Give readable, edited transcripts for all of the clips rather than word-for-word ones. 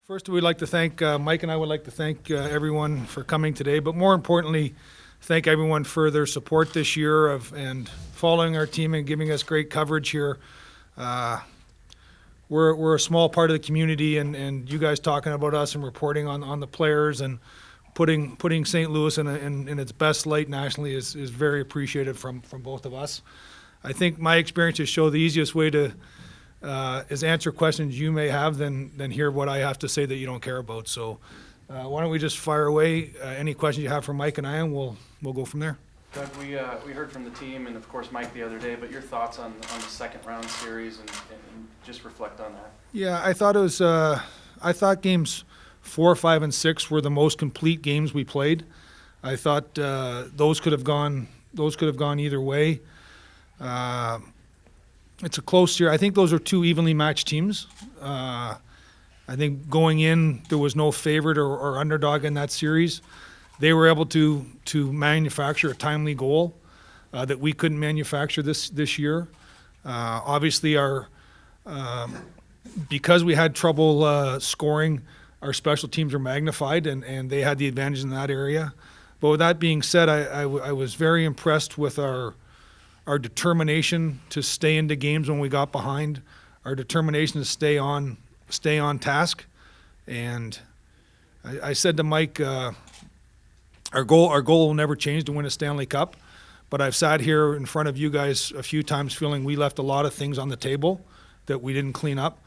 First, we'd like to thank, Mike and I would like to thank everyone for coming today, but more importantly, thank everyone for their support this year and following our team and giving us great coverage here. We're a small part of the community, and you guys talking about us and reporting on the players and putting St. Louis in its best light nationally is very appreciated from both of us. I think my experiences show the easiest way to is answer questions you may have than hear what I have to say that you don't care about. So why don't we just fire away any questions you have for Mike and I, and we'll go from there. Doug, we heard from the team and, of course, Mike the other day, but your thoughts on the second round series and just reflect on that. Yeah, I thought games 4, 5, and 6 were the most complete games we played. I thought those could have gone either way. It's a close year. I think those are two evenly matched teams. I think going in, there was no favorite or underdog in that series. They were able to manufacture a timely goal that we couldn't manufacture this year. Obviously, because we had trouble scoring, our special teams are magnified, and they had the advantage in that area. But with that being said, I was very impressed with our determination to stay into games when we got behind, our determination to stay on task. And I said to Mike, our goal will never change to win a Stanley Cup, but I've sat here in front of you guys a few times feeling we left a lot of things on the table that we didn't clean up.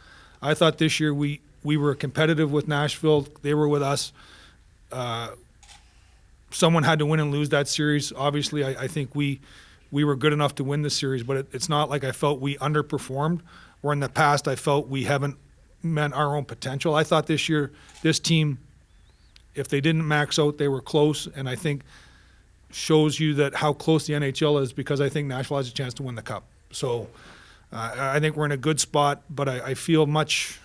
I thought this year we were competitive with Nashville. They were with us. Someone had to win and lose that series. Obviously, I think we were good enough to win the series, but it's not like I felt we underperformed, where in the past I felt we haven't met our own potential. I thought this year, this team, if they didn't max out, they were close, and I think shows you that how close the NHL is, because I think Nashville has a chance to win the Cup. So I think we're in a good spot, but I feel much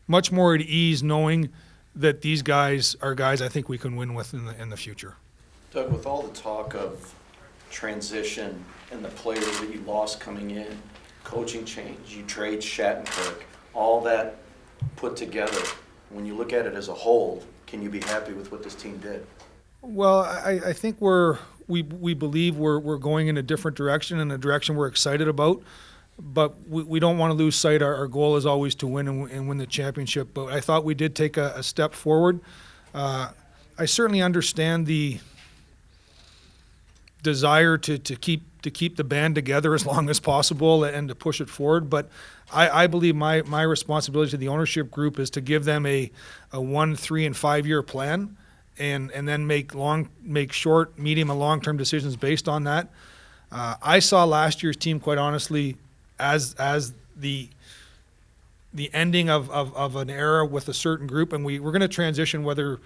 more at ease knowing that these guys are guys I think we can win with in the future. Doug, with all the talk of transition and the players that you lost coming in, coaching change, you trade Shattenkirk, all that put together, when you look at it as a whole, can you be happy with what this team did? Well, I think we believe we're going in a different direction, in a direction we're excited about, but we don't want to lose sight. Our goal is always to win and win the championship, but I thought we did take a step forward. I certainly understand the desire to keep the band together as long as possible and to push it forward, but I believe my responsibility to the ownership group is to give them a 1, 3, and 5 year plan, and then make short, medium, and long-term decisions based on that. I saw last year's team, quite honestly, as the ending of an era with a certain group, and we're going to transition whether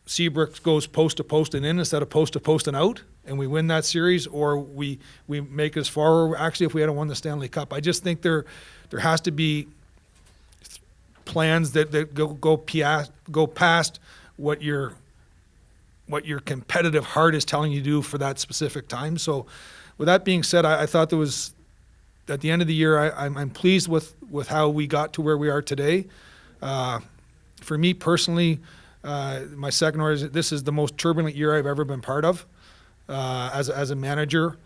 Seabrook goes post to post and in instead of post to post and out, and we win that series, or we make as far. Actually, if we hadn't won the Stanley Cup, I just think there has to be plans that go past what your competitive heart is telling you to do for that specific time. So, with that being said, I thought there was, at the end of the year, I'm pleased with how we got to where we are today. For me personally, my second order is this is the most turbulent year I've ever been part of as a manager.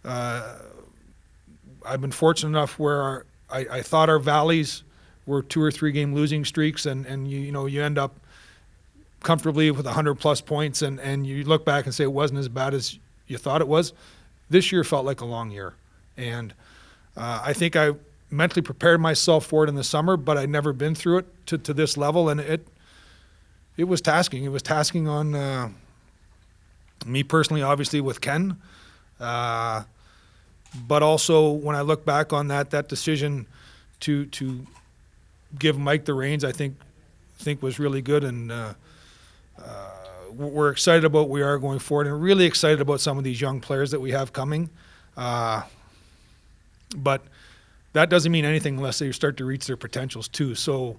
I've been fortunate enough where I thought our valleys were 2 or 3 game losing streaks, and you end up comfortably with 100+ points, and you look back and say it wasn't as bad as you thought it was. This year felt like a long year, and I think I mentally prepared myself for it in the summer, but I'd never been through it to this level, and it was tasking. It was tasking on me personally, obviously with Ken, but also when I look back on that decision to give Mike the reins, I think was really good, and we're excited about where we are going forward, and really excited about some of these young players that we have coming. But that doesn't mean anything unless they start to reach their potentials too. So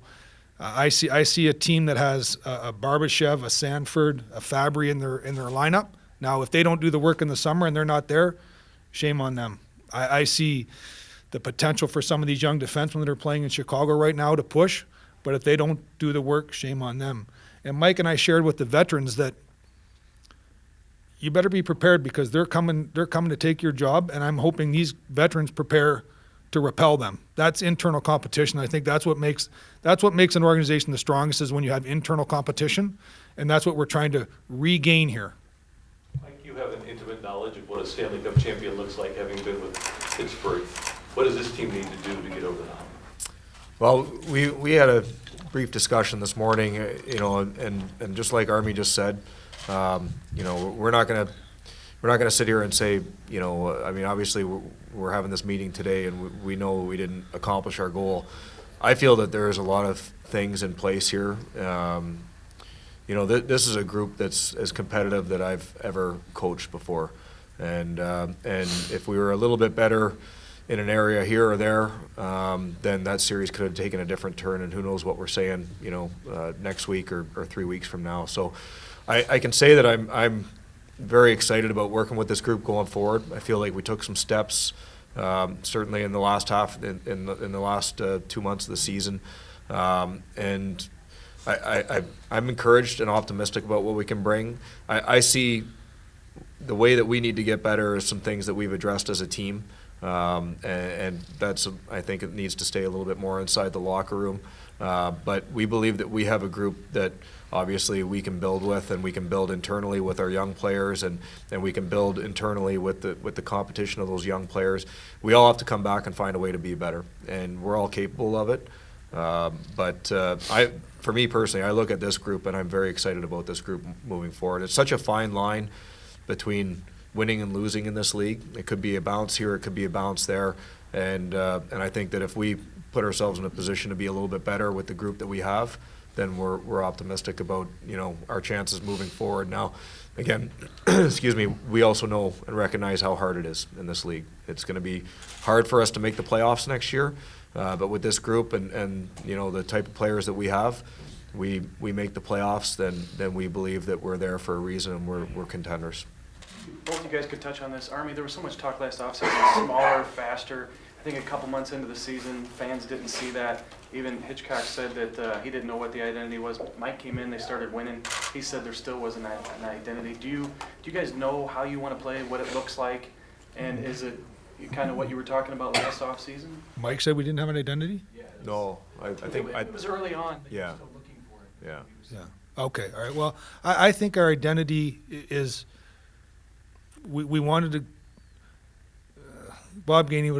I see a team that has a Barbashev, a Sanford, a Fabry in their lineup. Now, if they don't do the work in the summer and they're not there, shame on them. I see the potential for some of these young defensemen that are playing in Chicago right now to push, But if they don't do the work, shame on them. And Mike and I shared with the veterans that you better be prepared because they're coming to take your job, and I'm hoping these veterans prepare to repel them. That's internal competition. I think that's what makes an organization the strongest, is when you have internal competition, and that's what we're trying to regain here. Mike, you have an intimate knowledge of what a Stanley Cup champion looks like, having been with Pittsburgh. What does this team need to do to get over the hump? Well, we had a brief discussion this morning, and just like Army just said, we're not gonna sit here and say, I mean, obviously we're having this meeting today, and we know we didn't accomplish our goal. I feel that there's a lot of things in place here. This is a group that's as competitive that I've ever coached before, and if we were a little bit better in an area here or there, then that series could have taken a different turn, and who knows what we're saying, next week or 3 weeks from now. So I can say that I'm very excited about working with this group going forward. I feel like we took some steps, certainly in the last half, in the last 2 months of the season, and I'm encouraged and optimistic about what we can bring. I see the way that we need to get better is some things that we've addressed as a team. And that's, I think it needs to stay a little bit more inside the locker room. But we believe that we have a group that obviously we can build with, and we can build internally with our young players, and we can build internally with the competition of those young players. We all have to come back and find a way to be better, and we're all capable of it. For me personally, I look at this group and I'm very excited about this group moving forward. It's such a fine line between winning and losing in this league. It could be a bounce here, it could be a bounce there, and I think that if we put ourselves in a position to be a little bit better with the group that we have, then we're optimistic about our chances moving forward. Now, again, excuse me, we also know and recognize how hard it is in this league. It's going to be hard for us to make the playoffs next year, but with this group and the type of players that we have, we make the playoffs, then we believe that we're there for a reason, and we're contenders. Both you guys could touch on this. Army, there was so much talk last offseason, smaller, faster. I think a couple months into the season, fans didn't see that. Even Hitchcock said that he didn't know what the identity was. Mike came in, they started winning. He said there still wasn't an identity. Do you guys know how you want to play, what it looks like? And is it kind of what you were talking about last offseason? Mike said we didn't have an identity? Yeah. No, I think it was early on, but Yeah. you're still looking for it. Yeah. Yeah. Okay. All right. Well, I think our identity is we wanted to. Bob Gainey,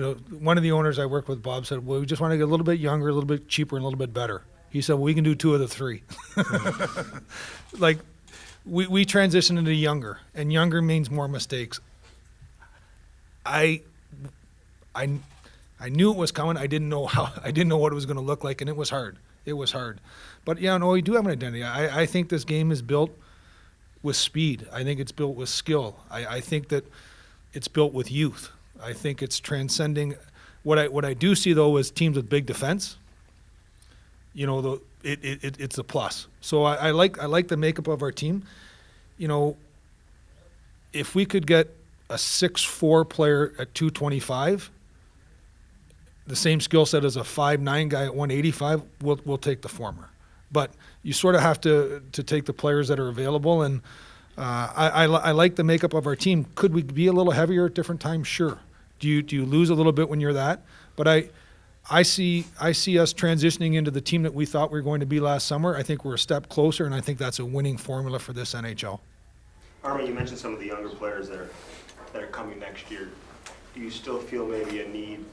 one of the owners I worked with, Bob said, well, we just want to get a little bit younger, a little bit cheaper, and a little bit better. He said, well, we can do 2 of the 3. Like, we transitioned into younger, and younger means more mistakes. I knew it was coming. I didn't know what it was going to look like, and it was hard. It was hard. But, we do have an identity. I think this game is built with speed. I think it's built with skill. I think that it's built with youth. I think it's transcending. What I do see, though, is teams with big defense. It's a plus. So I like the makeup of our team. If we could get a 6'4" player at 225, the same skill set as a 5'9" guy at 185, we'll take the former. But you sort of have to take the players that are available, and I like the makeup of our team. Could we be a little heavier at different times? Sure. Do you lose a little bit when you're that? But I see us transitioning into the team that we thought we were going to be last summer. I think we're a step closer, and I think that's a winning formula for this NHL. Armin, you mentioned some of the younger players that are coming next year. Do you still feel maybe a need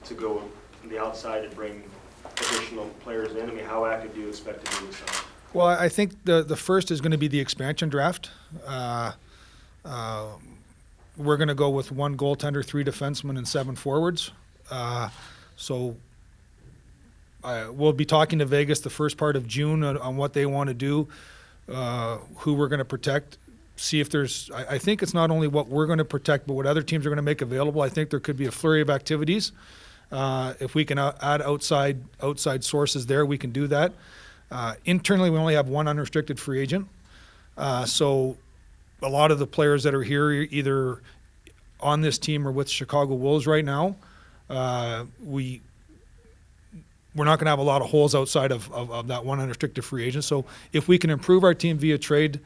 to go on the outside and bring additional players in? I mean, how active do you expect to be this summer? Well, I think the first is going to be the expansion draft. We're going to go with 1 goaltender, 3 defensemen, and 7 forwards. So we'll be talking to Vegas the first part of June on what they want to do, who we're going to protect, see if there's – I think it's not only what we're going to protect, but what other teams are going to make available. I think there could be a flurry of activities. If we can add outside sources there, we can do that. Internally, we only have 1 unrestricted free agent. So a lot of the players that are here either on this team or with Chicago Wolves right now, we're not going to have a lot of holes outside of that one unrestricted free agent. So if we can improve our team via trade,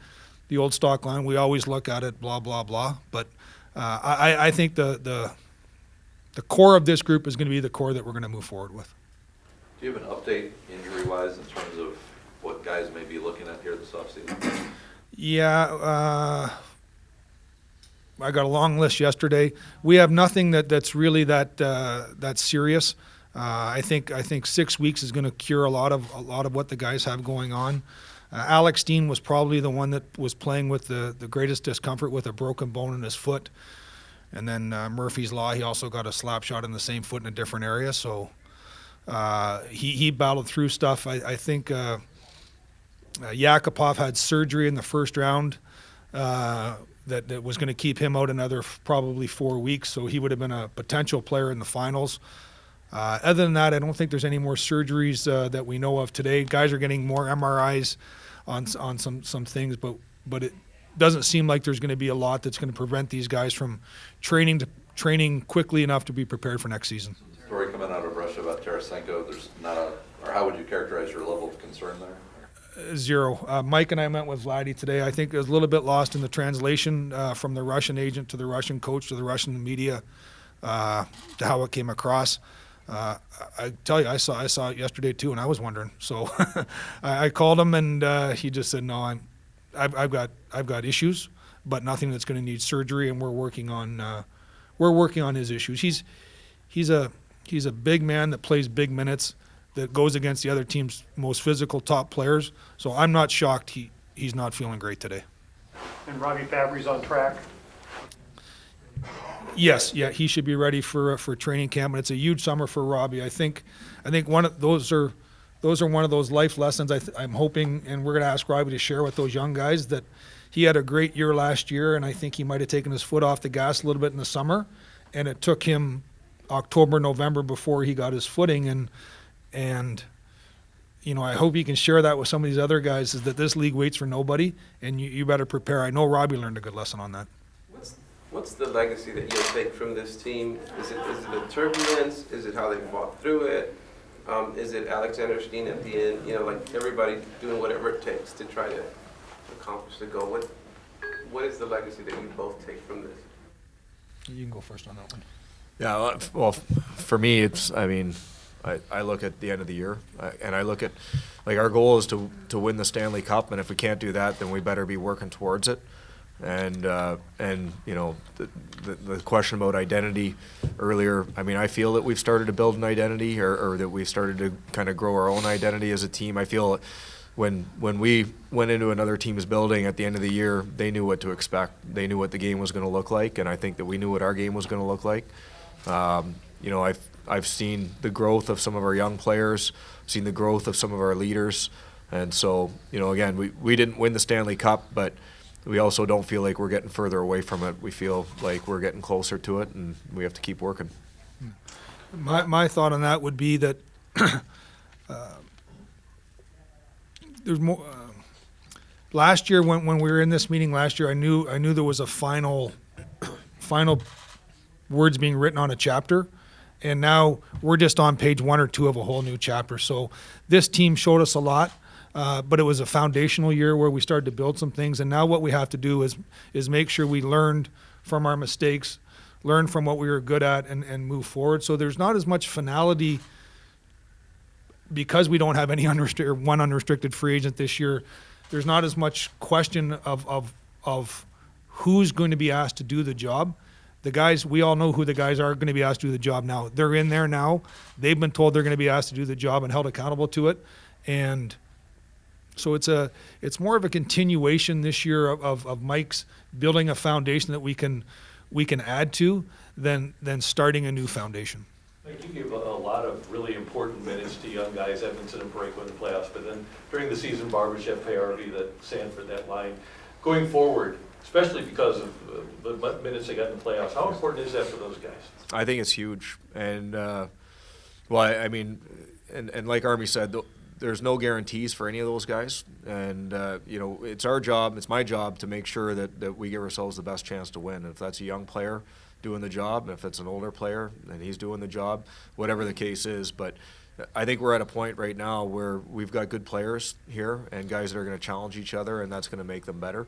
the old stock line, we always look at it, blah, blah, blah. But I think the core of this group is going to be the core that we're going to move forward with. Do you have an update injury-wise in terms of what guys may be looking at here this offseason? Yeah, I got a long list yesterday. We have nothing that's really that serious. I think 6 weeks is going to cure a lot of what the guys have going on. Alex Steen was probably the one that was playing with the greatest discomfort with a broken bone in his foot. And then Murphy's Law, he also got a slap shot in the same foot in a different area. So he battled through stuff. I think Yakupov had surgery in the first round that was going to keep him out another probably 4 weeks. So he would have been a potential player in the finals. Other than that, I don't think there's any more surgeries that we know of today. Guys are getting more MRIs on some things, but it doesn't seem like there's going to be a lot that's going to prevent these guys from training quickly enough to be prepared for next season. Story coming out of Russia about Tarasenko, there's not or how would you characterize your level of concern there? Zero. Mike and I met with Vladdy today. I think it was a little bit lost in the translation from the Russian agent to the Russian coach to the Russian media to how it came across. I tell you, I saw it yesterday too, and I was wondering. So I called him, and he just said, "No, I've got issues, but nothing that's going to need surgery, and we're working on his issues. He's a big man that plays big minutes, that goes against the other team's most physical top players. So I'm not shocked he's not feeling great today." And Robbie Fabry's on track. Yes, yeah, he should be ready for training camp, and it's a huge summer for Robbie. I think one of those are one of those life lessons. I'm hoping, and we're going to ask Robbie to share with those young guys, that he had a great year last year, and I think he might have taken his foot off the gas a little bit in the summer, and it took him October, November before he got his footing, and you know, I hope he can share that with some of these other guys, is that this league waits for nobody, and you better prepare. I know Robbie learned a good lesson on that. What's the legacy that you'll take from this team? Is it the turbulence? Is it how they fought through it? Is it Alexander Steen at the end? You know, like everybody doing whatever it takes to try to accomplish the goal. What is the legacy that you both take from this? You can go first on that one. Yeah, well, for me, I look at the end of the year, and I look at, like, our goal is to win the Stanley Cup, and if we can't do that, then we better be working towards it. And you know, the question about identity earlier, I feel that we've started to build an identity, or that we've started to kind of grow our own identity as a team. I feel when we went into another team's building at the end of the year, they knew what to expect. They knew what the game was going to look like, and I think that we knew what our game was going to look like. You know, I've seen the growth of some of our young players, seen the growth of some of our leaders, and so, you know, again, we didn't win the Stanley Cup, but we also don't feel like we're getting further away from it. We feel like we're getting closer to it, and we have to keep working. My thought on that would be that there's more. Last year, when we were in this meeting last year, I knew there was a final words being written on a chapter, and now we're just on page 1 or 2 of a whole new chapter. So this team showed us a lot. But it was a foundational year where we started to build some things, and now what we have to do is make sure we learned from our mistakes, learn from what we were good at, and move forward. So there's not as much finality because we don't have any one unrestricted free agent this year. There's not as much question of who's going to be asked to do the job. The guys, we all know who the guys are going to be asked to do the job now. They're in there now. They've been told they're going to be asked to do the job and held accountable to it, and so it's more of a continuation this year of Mike's building a foundation that we can add to than starting a new foundation. Mike, you give a lot of really important minutes to young guys, Edmondson and Break in the playoffs, but then during the season, Barbashev, Payarvi, that Sanford, that line. Going forward, especially because of the minutes they got in the playoffs, how important is that for those guys? I think it's huge, and and like Army said, there's no guarantees for any of those guys, and you know, it's our job, it's my job to make sure that we give ourselves the best chance to win. If that's a young player doing the job, and if it's an older player and he's doing the job, whatever the case is. But I think we're at a point right now where we've got good players here and guys that are going to challenge each other, and that's going to make them better.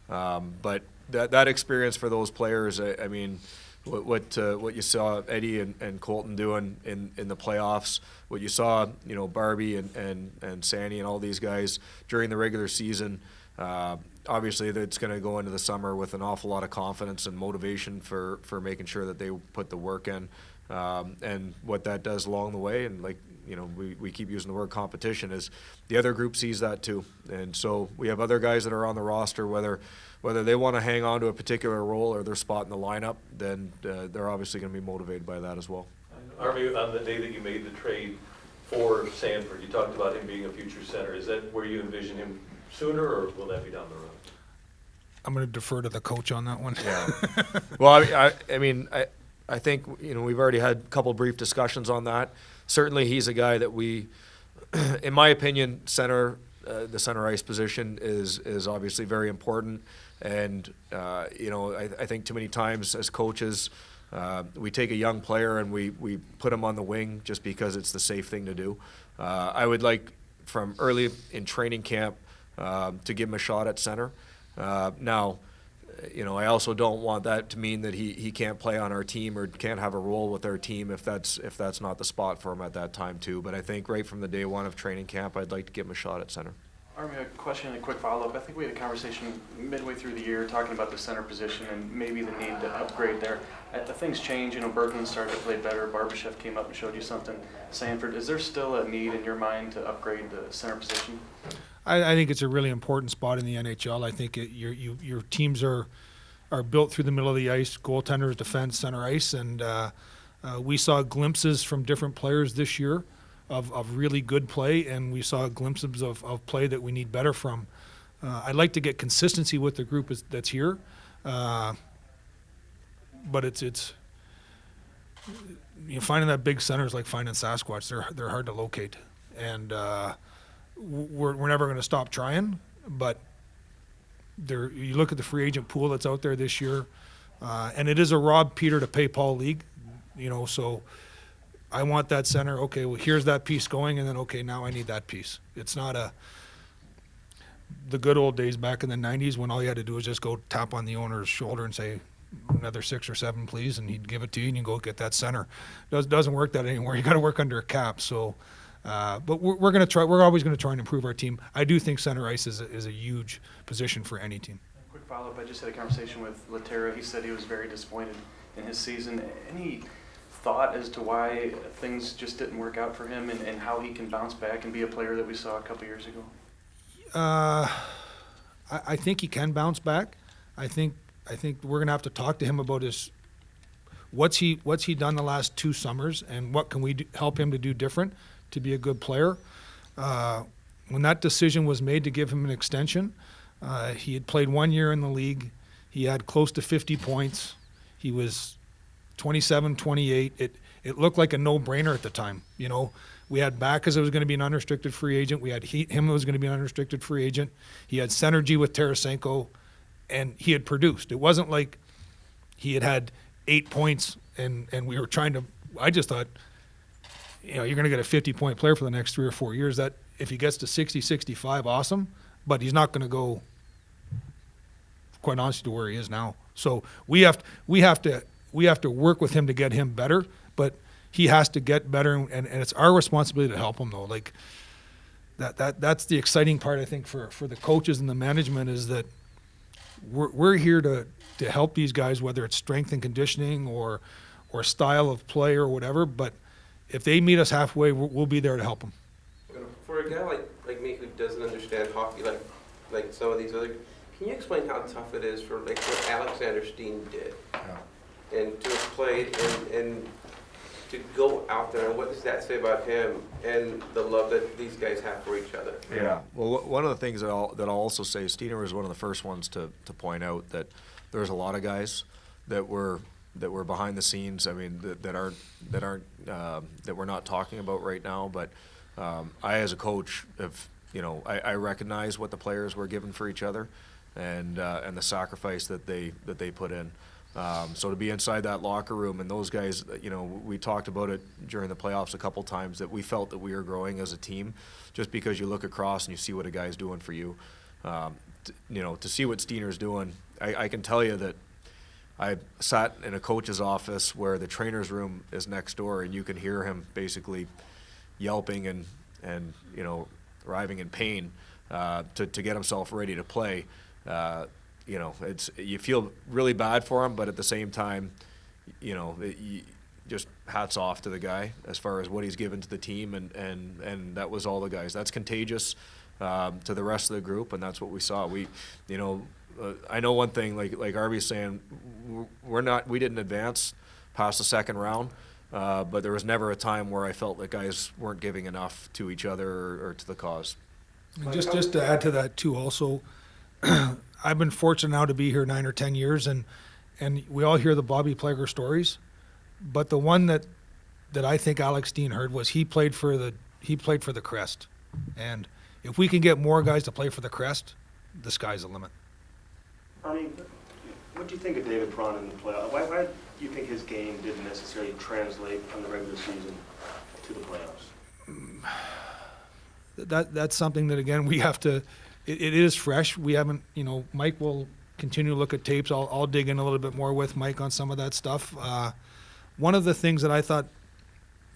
But that experience for those players, I mean, what you saw Eddie and Colton doing in the playoffs, what you saw, you know, Barbie and Sandy and all these guys during the regular season. Obviously, that's going to go into the summer with an awful lot of confidence and motivation for making sure that they put the work in, and what that does along the way. And like, you know, we keep using the word competition, is the other group sees that too. And so we have other guys that are on the roster, whether they want to hang on to a particular role or their spot in the lineup, then they're obviously going to be motivated by that as well. Army, on the day that you made the trade for Sanford, you talked about him being a future center. Is that where you envision him sooner, or will that be down the road? I'm going to defer to the coach on that one. Yeah. Well, I think, you know, we've already had a couple brief discussions on that. Certainly, he's a guy that we, in my opinion, the center ice position is obviously very important. And, you know, I think too many times as coaches, we take a young player and we put him on the wing just because it's the safe thing to do. I would like, from early in training camp, to give him a shot at center. Now, you know, I also don't want that to mean that he can't play on our team or can't have a role with our team if that's not the spot for him at that time too. But I think right from the day one of training camp, I'd like to give him a shot at center. Army, a question and a quick follow-up. I think we had a conversation midway through the year talking about the center position and maybe the need to upgrade there. Things change, you know, Berglund started to play better, Barbashev came up and showed you something. Sanford, is there still a need in your mind to upgrade the center position? I think it's a really important spot in the NHL. I think your teams are built through the middle of the ice, goaltenders, defense, center ice, and we saw glimpses from different players this year of really good play, and we saw glimpses of play that we need better from. I'd like to get consistency with the group that's here, but it's you know, finding that big center is like finding Sasquatch. They're hard to locate, and we're never going to stop trying. But you look at the free agent pool that's out there this year, and it is a rob Peter to pay Paul league, you know, so I want that center. Okay, well, here's that piece going, and then, okay, now I need that piece. It's not the good old days back in the 90s when all you had to do was just go tap on the owner's shoulder and say, another 6 or 7, please, and he'd give it to you, and you go get that center. Doesn't work that anymore. You got to work under a cap. So, but we're going to try. We're always going to try and improve our team. I do think center ice is a huge position for any team. Quick follow-up. I just had a conversation with Laterra. He said he was very disappointed in his season. Any thought as to why things just didn't work out for him and how he can bounce back and be a player that we saw a couple years ago? I think he can bounce back. I think we're going to have to talk to him about what's he done the last 2 summers and what can we help him to do different to be a good player. When that decision was made to give him an extension, he had played 1 year in the league. He had close to 50 points. He was 27, 28. It looked like a no-brainer at the time. You know, we had Backes who was going to be an unrestricted free agent. We had him who was going to be an unrestricted free agent. He had synergy with Tarasenko, and he had produced. It wasn't like he had 8 points and we were trying to. I just thought, you know, you're going to get a 50-point player for the next 3 or 4 years. That if he gets to 60, 65, awesome. But he's not going to go, quite honestly, to where he is now. So we have to work with him to get him better. But he has to get better, and it's our responsibility to help him though. Like that's the exciting part, I think, for the coaches and the management, is that we're here to help these guys, whether it's strength and conditioning or style of play or whatever. But if they meet us halfway, we'll be there to help them. For a guy like me who doesn't understand hockey like some of these other, can you explain how tough it is for like what Alexander Steen did? Yeah. And to have played and to go out there, and what does that say about him and the love that these guys have for each other? Yeah. Well, one of the things that I'll also say, Steiner was one of the first ones to point out that there's a lot of guys that were behind the scenes. I mean, that we're not talking about right now. But I, as a coach, I recognize what the players were given for each other, and the sacrifice that they put in. So to be inside that locker room and those guys, we talked about it during the playoffs a couple times that we felt that we were growing as a team, just because you look across and you see what a guy's doing for you. To see what Steiner's doing, I can tell you that I sat in a coach's office where the trainer's room is next door, and you can hear him basically yelping and writhing in pain to get himself ready to play. You feel really bad for him, but at the same time, just hats off to the guy as far as what he's given to the team, and that was all the guys. That's contagious to the rest of the group, and that's what we saw. I know one thing, like Arby's saying, we didn't advance past the second round, but there was never a time where I felt that guys weren't giving enough to each other or to the cause. And just to add to that too, also, I've been fortunate now to be here 9 or 10 years, and we all hear the Bobby Plager stories, but the one that I think Alex Steen heard was he played for the Crest, and if we can get more guys to play for the Crest, the sky's the limit. I mean, what do you think of David Braun in the playoffs? Why do you think his game didn't necessarily translate from the regular season to the playoffs? That's something that, again, we have to. It is fresh. We haven't, Mike will continue to look at tapes. I'll dig in a little bit more with Mike on some of that stuff. One of the things that I thought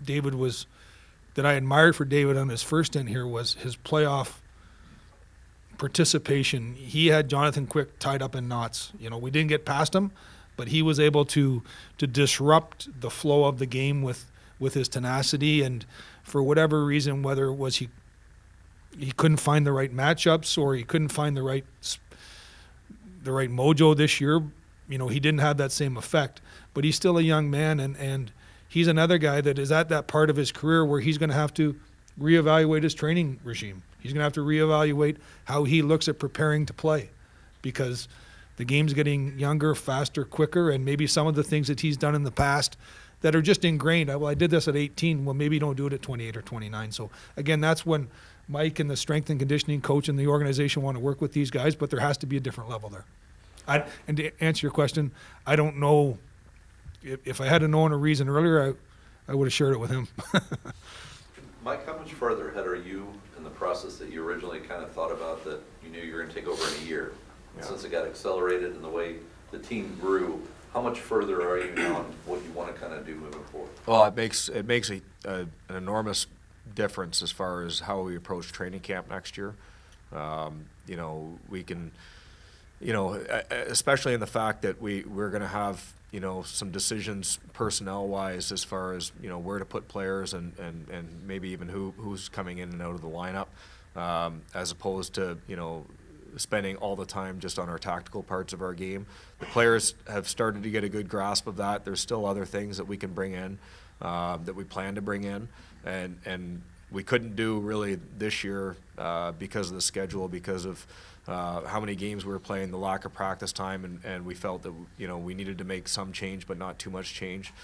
that I admired for David on his first stint here was his playoff participation. He had Jonathan Quick tied up in knots. We didn't get past him, but he was able to disrupt the flow of the game with his tenacity. And for whatever reason, whether it was he couldn't find the right matchups or he couldn't find the right mojo this year, he didn't have that same effect. But he's still a young man, and he's another guy that is at that part of his career where he's going to have to reevaluate his training regime. He's going to have to reevaluate how he looks at preparing to play, because the game's getting younger, faster, quicker, and maybe some of the things that he's done in the past that are just ingrained. Well, I did this at 18. Well, maybe don't do it at 28 or 29. So, again, that's when Mike and the strength and conditioning coach and the organization want to work with these guys, but there has to be a different level there. And to answer your question, I don't know. If I had known a reason earlier, I would have shared it with him. Mike, how much further ahead are you in the process that you originally kind of thought about that you knew you were going to take over in a year? Yeah. Since it got accelerated in the way the team grew, how much further are you now on what you want to kind of do moving forward? Well, it makes an enormous difference as far as how we approach training camp next year. We can, especially in the fact that we're going to have, some decisions personnel-wise as far as, where to put players and maybe even who's coming in and out of the lineup, as opposed to, spending all the time just on our tactical parts of our game. The players have started to get a good grasp of that. There's still other things that we can bring in, that we plan to bring in, and we couldn't do really this year because of the schedule, because of how many games we were playing, the lack of practice time, and we felt that we needed to make some change, but not too much change.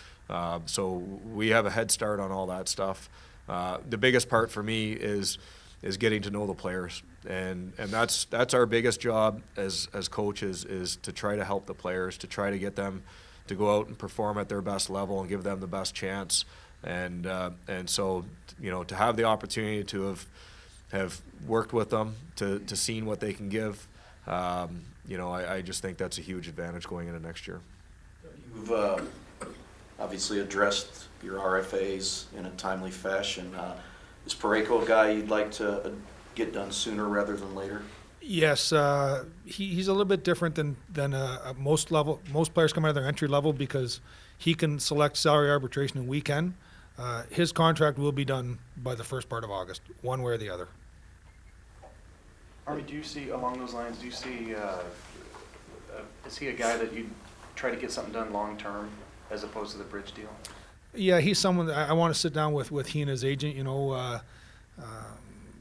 So we have a head start on all that stuff. The biggest part for me is getting to know the players, and that's our biggest job as coaches, is to try to help the players, to try to get them to go out and perform at their best level and give them the best chance. And so to have the opportunity to have worked with them, to seen what they can give, I just think that's a huge advantage going into next year. You've obviously addressed your RFAs in a timely fashion. Is Parayko a guy you'd like to get done sooner rather than later? Yes, he's a little bit different than most players come out of their entry level, because he can select salary arbitration and we can. His contract will be done by the first part of August, one way or the other. Army, do you see, along those lines, is he a guy that you'd try to get something done long-term as opposed to the bridge deal? Yeah, he's someone that I want to sit down with he and his agent,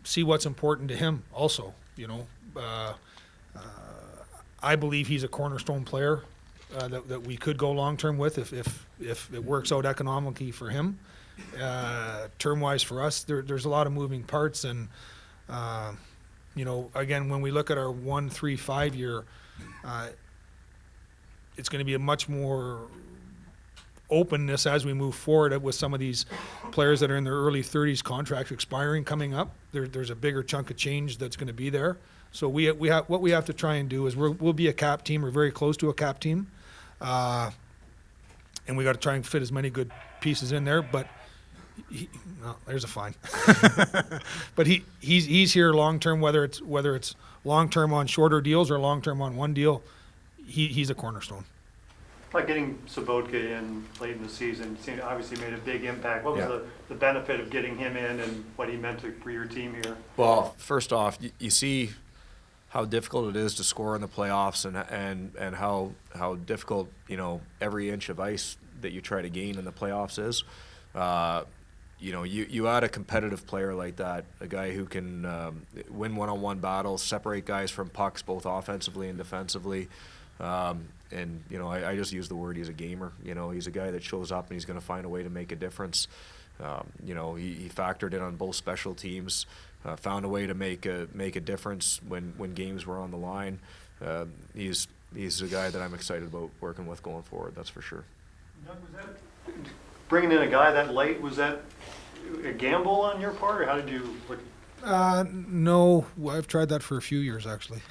see what's important to him also, I believe he's a cornerstone player that we could go long-term with if it works out economically for him. Term-wise for us, there's a lot of moving parts, and again, when we look at our 1, 3, 5 year, it's going to be a much more openness as we move forward with some of these players that are in their early 30s, contracts expiring coming up. There's a bigger chunk of change that's going to be there. So we have what we have to try and do is we'll be a cap team. We're very close to a cap team, and we got to try and fit as many good pieces in there. But there's a fine. But he's here long term. Whether it's long term on shorter deals or long term on one deal, he's a cornerstone. Like getting Sabotka in late in the season, obviously made a big impact. What was the benefit of getting him in and what he meant for your team here? Well, first off, you see how difficult it is to score in the playoffs and how difficult, every inch of ice that you try to gain in the playoffs is. You add a competitive player like that, a guy who can win one-on-one battles, separate guys from pucks both offensively and defensively. I just use the word he's a gamer. He's a guy that shows up and he's going to find a way to make a difference. He factored in on both special teams, found a way to make a difference when games were on the line. He's a guy that I'm excited about working with going forward. That's for sure. Doug, was that bringing in a guy that late? Was that a gamble on your part, or how did you? No, I've tried that for a few years actually.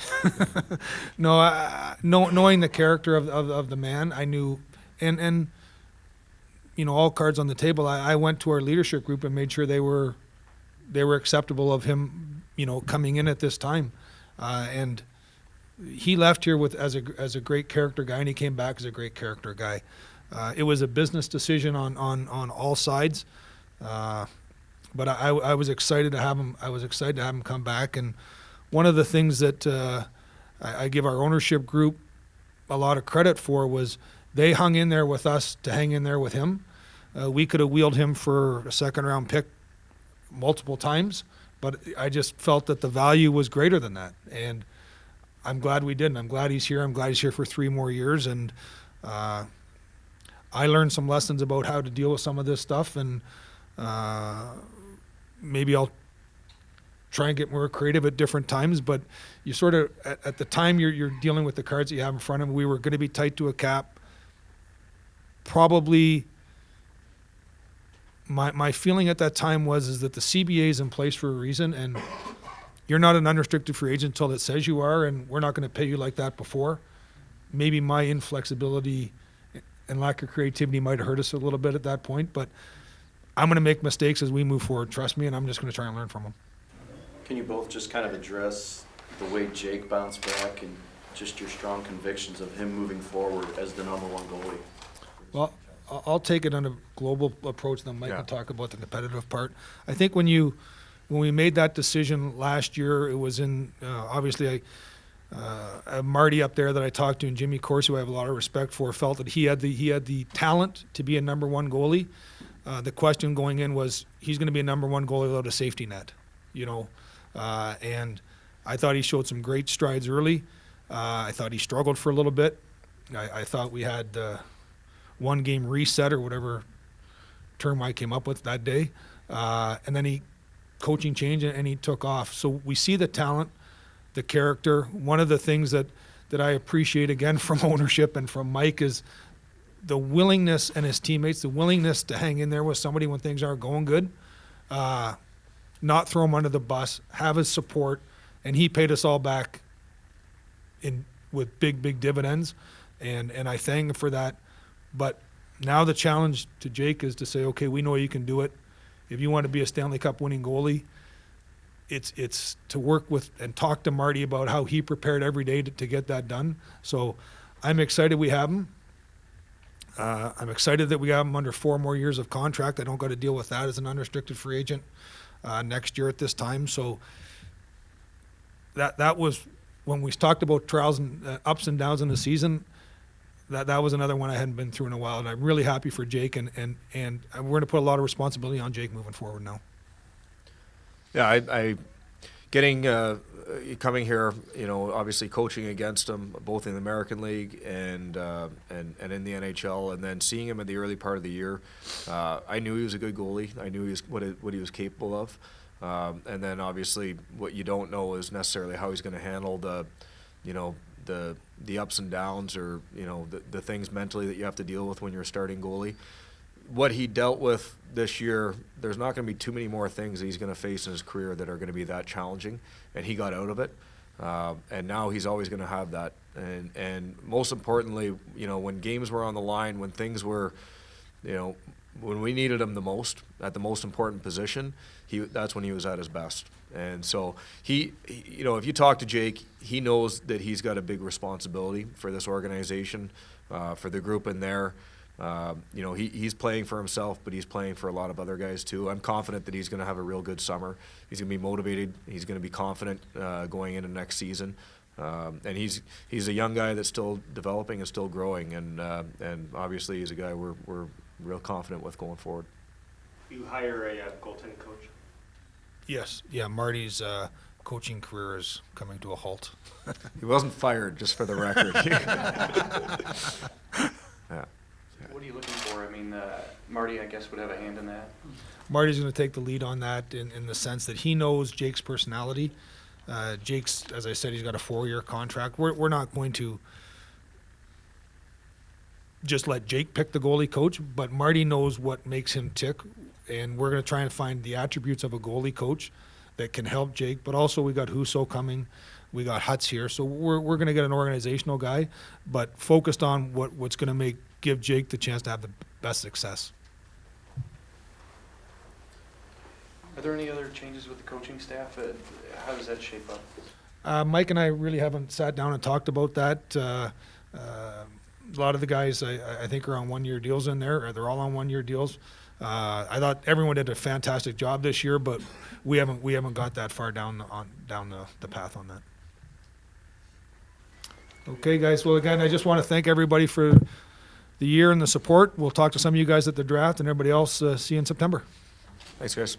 Knowing the character of the man, I knew, and all cards on the table. I went to our leadership group and made sure they were acceptable of him, coming in at this time, and he left here as a great character guy, and he came back as a great character guy. It was a business decision on all sides. But I was excited to have him. I was excited to have him come back. And one of the things that I give our ownership group a lot of credit for was they hung in there with us to hang in there with him. We could have wheeled him for a second-round pick multiple times, but I just felt that the value was greater than that. And I'm glad we didn't. I'm glad he's here. I'm glad he's here for 3 more years. And I learned some lessons about how to deal with some of this stuff. And maybe I'll try and get more creative at different times, but you sort of, at the time you're dealing with the cards that you have in front of him, we were going to be tight to a cap. Probably my feeling at that time is that the CBA is in place for a reason, and you're not an unrestricted free agent until it says you are, and we're not going to pay you like that before. Maybe my inflexibility and lack of creativity might have hurt us a little bit at that point, but I'm going to make mistakes as we move forward, trust me, and I'm just going to try and learn from them. Can you both just kind of address the way Jake bounced back and just your strong convictions of him moving forward as the number 1 goalie? Well, I'll take it on a global approach, then Mike Yeah. can talk about the competitive part. I think when we made that decision last year, it was in, obviously, Marty up there that I talked to, and Jimmy Corsi, who I have a lot of respect for, felt that he had the talent to be a number 1 goalie. The question going in was, he's going to be a number 1 goalie without a safety net, and I thought he showed some great strides early. I thought he struggled for a little bit. I thought we had 1 game reset or whatever term I came up with that day, and then coaching change and he took off. So we see the talent, the character. One of the things that I appreciate again from ownership and from Mike is the willingness, and his teammates, the willingness to hang in there with somebody when things aren't going good, not throw him under the bus, have his support, and he paid us all back with big dividends, and I thank him for that. But now the challenge to Jake is to say, okay, we know you can do it. If you want to be a Stanley Cup winning goalie, it's to work with and talk to Marty about how he prepared every day to get that done. So I'm excited we have him. I'm excited that we have him under 4 more years of contract. I don't got to deal with that as an unrestricted free agent next year at this time. So that was when we talked about trials and ups and downs in the season. That was another one I hadn't been through in a while, and I'm really happy for Jake. And we're going to put a lot of responsibility on Jake moving forward now. Yeah, I getting coming here, obviously coaching against him both in the American League and in the NHL, and then seeing him in the early part of the year, I knew he was a good goalie. I knew he was what he was capable of, and then obviously what you don't know is necessarily how he's going to handle the the ups and downs, or the things mentally that you have to deal with when you're a starting goalie. What he dealt with this year, there's not going to be too many more things that he's going to face in his career that are going to be that challenging, and he got out of it. And now he's always going to have that. And most importantly, when games were on the line, when things were, when we needed him the most, at the most important position, that's when he was at his best. And so if you talk to Jake, he knows that he's got a big responsibility for this organization, for the group in there. He's playing for himself, but he's playing for a lot of other guys too. I'm confident that he's going to have a real good summer. He's going to be motivated. He's going to be confident going into next season. And he's a young guy that's still developing and still growing. And obviously he's a guy we're real confident with going forward. You hire a goaltending coach? Yes. Yeah, Marty's coaching career is coming to a halt. He wasn't fired, just for the record. Yeah. What are you looking for? I mean, Marty, I guess, would have a hand in that. Marty's going to take the lead on that in the sense that he knows Jake's personality. Jake's, as I said, he's got a 4-year contract. We're not going to just let Jake pick the goalie coach, but Marty knows what makes him tick, and we're going to try and find the attributes of a goalie coach that can help Jake. But also we got Husso coming, we got Hutz here, so we're going to get an organizational guy, but focused on what's going to give Jake the chance to have the best success. Are there any other changes with the coaching staff? How does that shape up? Mike and I really haven't sat down and talked about that. A lot of the guys I think are on 1-year deals in there, or they're all on 1-year deals. I thought everyone did a fantastic job this year, but we haven't got that far down the path on that. Okay, guys. Well, again, I just want to thank everybody for the year and the support. We'll talk to some of you guys at the draft, and everybody else. See you in September. Thanks, guys.